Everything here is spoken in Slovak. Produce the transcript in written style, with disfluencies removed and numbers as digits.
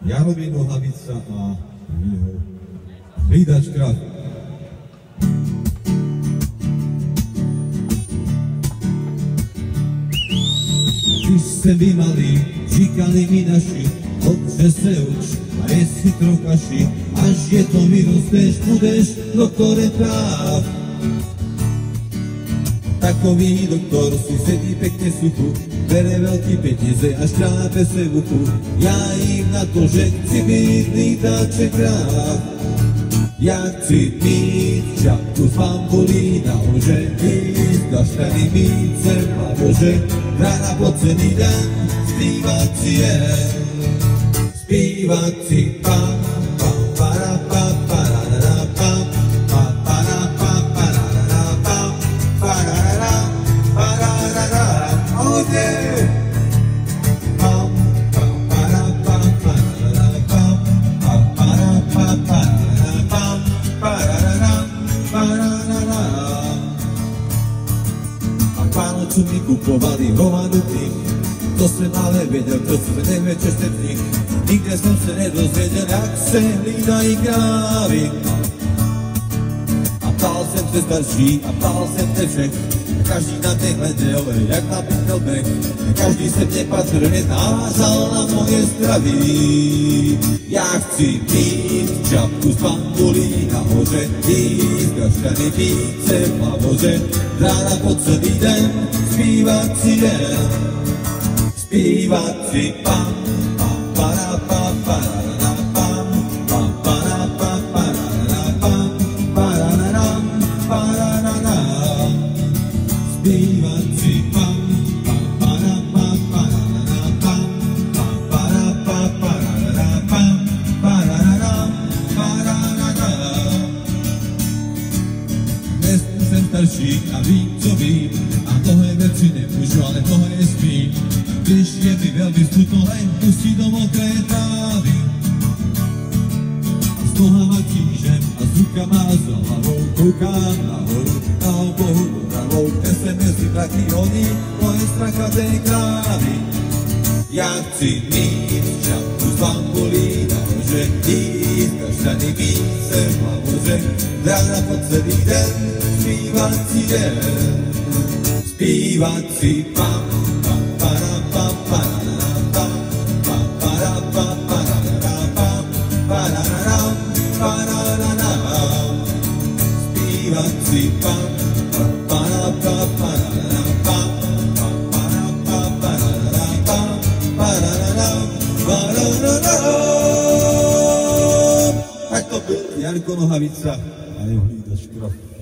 Jaromír Nohavica a jeho hlídačka. Když se vymali, říkali mi naši, dobře se uč a jestli trokaši, až je to vyrosteš, budeš doktorem práv. Takový doktor si sedí pekne suchu, bere veľký peniaze a šťápe se v uchu. Ja jim na to, že chci být lítače kráv. Ja chci mít čapku z bambulí na ože, mít kaštany, mít sem a bože, rána po celý den, zpívat si jen, zpívat si pam, pam, para, pa, pararara, pam, pa, para, pa, pararara, pam, pararara, pararara, oh yeah. Pam, pam, para, pa, pararara, pam, pa, para, pa, pararara, pam, pararara, pararara. A Vánocu mi kupovali hovadu tých, to jsem ale věděl, to jsme nevěděl v nich. Nikde jsem se nedozvěděl, jak se hlídají krávy. A ptal jsem se starší a ptal jsem se všech. Každý na mě hleděl, jak na Pickelback. Každý se mě patrně tázal na moje zdraví. Já chci mít čapku z bambulí nahoře, jíst kaštany, pít se v lavoře, rána po celý den, zpívat si jen, zpívat si pam, pam, para, pa, pararara, pam, pam, para, pa, pararara, pam, pararara, pararara. Zpívat si pam, pam, para, pa, pararara, pam, pam, para, pa, pararara, pam, pararara, pararara. Dnes jsem starší a vím, co vím, a tohle věci nemůžu, ale tohle smím. Když je mi velmi smutno, len pustí do mokré trávy. S nohama křížem a s rukama za hlavou koukám nahoru, na obohu pravou, kde se mezi mraky honí moje strakaté krávy. Já chci mít čapku z bambulí nahoře, jíst kaštany, mít se v lavoře, rána po celý den, zpívat si jen, zpívat si pam, pam, para, pa, pararara, pam, pam, para, pa, pararara, pam, pararara, pararara. Zpívat si pam, pam, para, pa, pararara, pam, pam, para, pa, pararara, pam, pararara, pararara. Tak to byl Jarko Nohavica a jeho hlídačka.